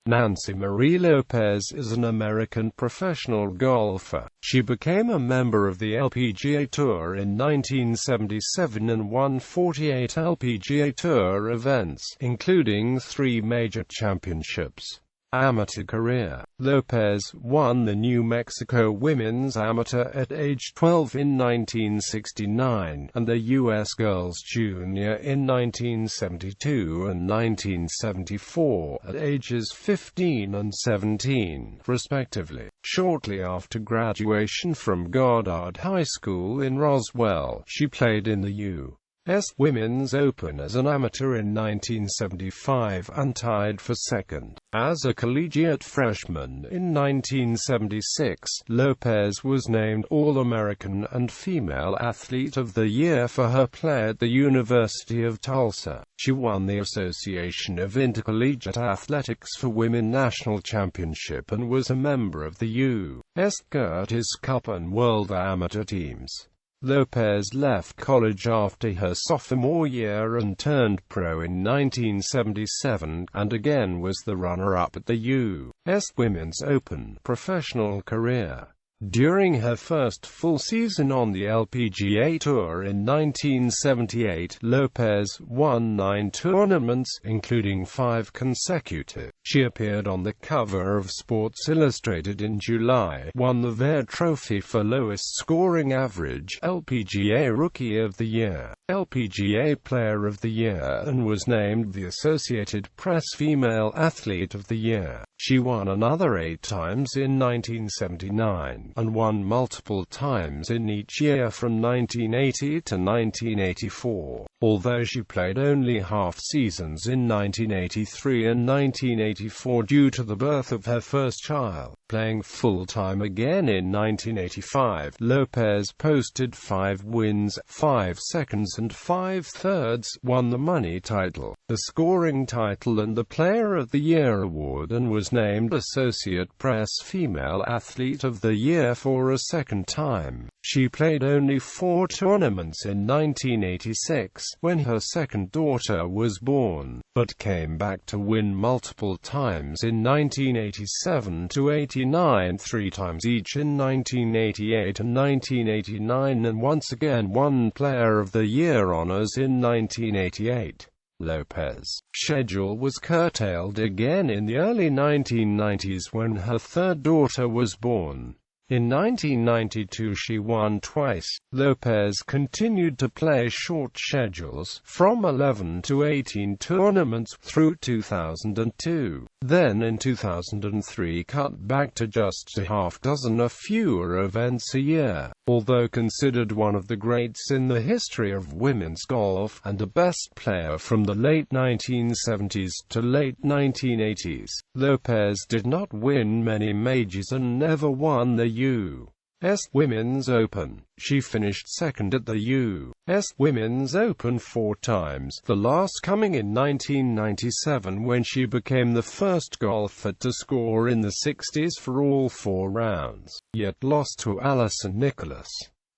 Nancy Marie Lopez is an American professional golfer. She became a member of the LPGA Tour in 1977 and won 48 LPGA Tour events, including 3 major championships. Amateur career. Lopez won the New Mexico Women's Amateur at age 12 in 1969, and the U.S. Girls Junior in 1972 and 1974, at ages 15 and 17, respectively. Shortly after graduation from Goddard High School in Roswell, she played in the U.S. Women's Open as an amateur in 1975 and tied for second. As a collegiate freshman in 1976, Lopez was named All-American and Female Athlete of the Year for her play at the University of Tulsa. She won the Association of Intercollegiate Athletics for Women National Championship and was a member of the U.S. Curtis Cup and World Amateur teams. Lopez left college after her sophomore year and turned pro in 1977, and again was the runner-up at the U.S. Women's Open. Professional career. During her first full season on the LPGA Tour in 1978, Lopez won 9 tournaments, including 5 consecutive. She appeared on the cover of Sports Illustrated in July, won the Vare Trophy for lowest scoring average, LPGA Rookie of the Year, LPGA Player of the Year, and was named the Associated Press Female Athlete of the Year. She won another 8 times in 1979, and won multiple times in each year from 1980 to 1984, although she played only half seasons in 1983 and 1984 due to the birth of her first child. Playing full-time again in 1985, Lopez posted 5 wins, 5 seconds and 5 thirds, won the money title, the scoring title and the Player of the Year award, and was named Associate Press Female Athlete of the Year for a second time. She played only 4 tournaments in 1986, when her second daughter was born, but came back to win multiple times in 1987 to 89, 3 times each in 1988 and 1989, and once again won Player of the Year honors in 1988. Lopez's schedule was curtailed again in the early 1990s when her third daughter was born. In 1992 she won twice. Lopez continued to play short schedules, from 11 to 18 tournaments, through 2002. Then in 2003 cut back to just a half dozen or fewer events a year. Although considered one of the greats in the history of women's golf, and a best player from the late 1970s to late 1980s, Lopez did not win many majors and never won the U.S. Women's Open. She finished second at the U.S. Women's Open 4 times, the last coming in 1997 when she became the first golfer to score in the 60s for all 4 rounds, yet lost to Alison Nicholas.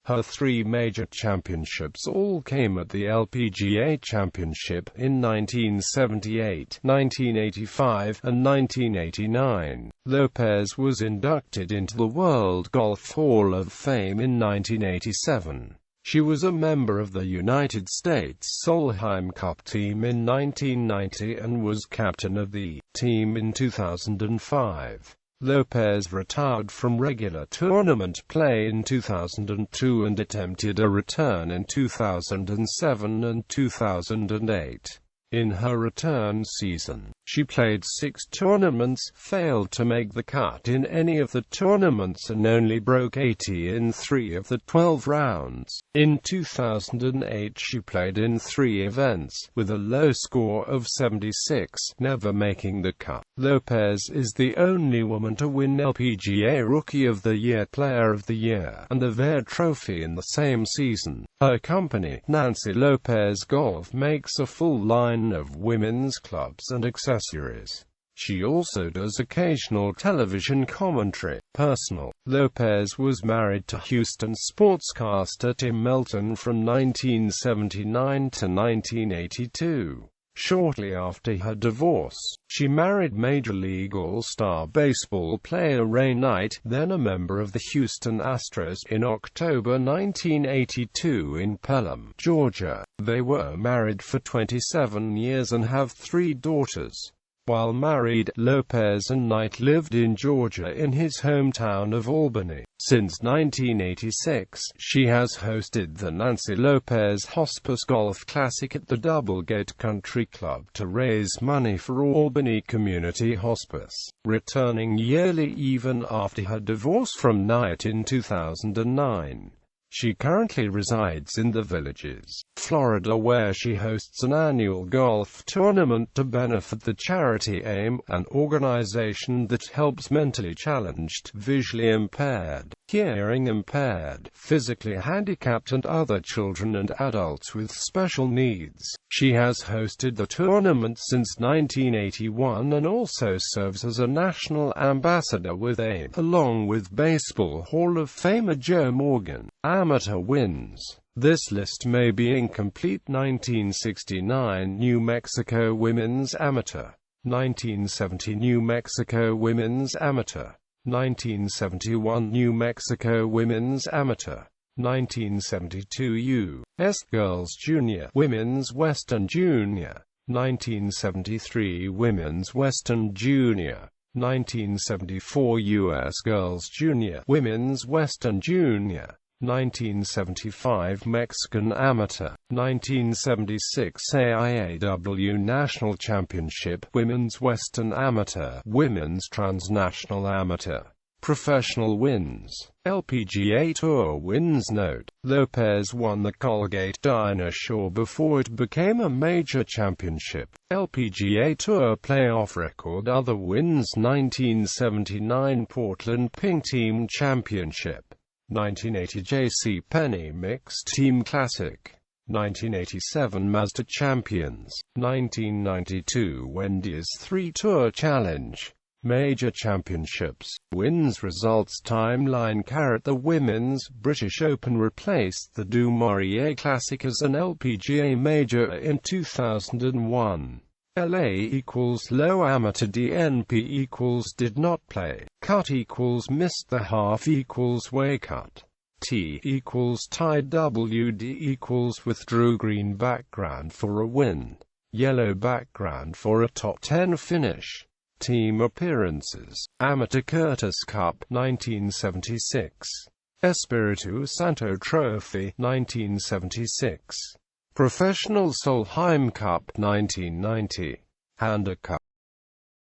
Her 3 major championships all came at the LPGA Championship in 1978, 1985, and 1989. Lopez was inducted into the World Golf Hall of Fame in 1987. She was a member of the United States Solheim Cup team in 1990 and was captain of the team in 2005. Lopez retired from regular tournament play in 2002 and attempted a return in 2007 and 2008. In her return season, she played 6 tournaments, failed to make the cut in any of the tournaments and only broke 80 in 3 of the 12 rounds. In 2008 she played in 3 events, with a low score of 76, never making the cut. Lopez is the only woman to win LPGA Rookie of the Year, Player of the Year, and the Vare Trophy in the same season. Her company, Nancy Lopez Golf, makes a full line of women's clubs and accessories. She also does occasional television commentary. Personal. Lopez was married to Houston sportscaster Tim Melton from 1979 to 1982. Shortly after her divorce, she married Major League All-Star baseball player Ray Knight, then a member of the Houston Astros, in October 1982 in Pelham, Georgia. They were married for 27 years and have 3 daughters. While married, Lopez and Knight lived in Georgia in his hometown of Albany. Since 1986, she has hosted the Nancy Lopez Hospice Golf Classic at the Doublegate Country Club to raise money for Albany Community Hospice, returning yearly even after her divorce from Knight in 2009. She currently resides in the Villages, Florida, where she hosts an annual golf tournament to benefit the charity AIM, an organization that helps mentally challenged, visually impaired, hearing impaired, physically handicapped and other children and adults with special needs. She has hosted the tournament since 1981 and also serves as a national ambassador with AIM, along with Baseball Hall of Famer Joe Morgan. Amateur wins. This list may be incomplete. 1969 New Mexico Women's Amateur, 1970 New Mexico Women's Amateur, 1971 New Mexico Women's Amateur, 1972 U.S. Girls Junior Women's Western Junior, 1973 Women's Western Junior, 1974 U.S. Girls Junior Women's Western Junior, 1975 Mexican Amateur, 1976 AIAW National Championship, Women's Western Amateur, Women's Transnational Amateur. Professional wins. LPGA Tour wins. Note: Lopez won the Colgate Dinosaur before it became a major championship. LPGA Tour playoff record. Other wins: 1979 Portland Ping Team Championship, 1980 J.C. Penney Mixed Team Classic, 1987 Mazda Champions, 1992 Wendy's 3 Tour Challenge. Major championships, wins, results, timeline. The Women's British Open replaced the Du Maurier Classic as an LPGA major in 2001. LA equals low. Amateur DNP equals did not play. Cut equals missed the half equals way cut. T equals tied. WD equals withdrew. Green background for a win. Yellow background for a top 10 finish. Team appearances. Amateur Curtis Cup 1976. Espiritu Santo Trophy 1976. Professional Solheim Cup 1990. Handa Cup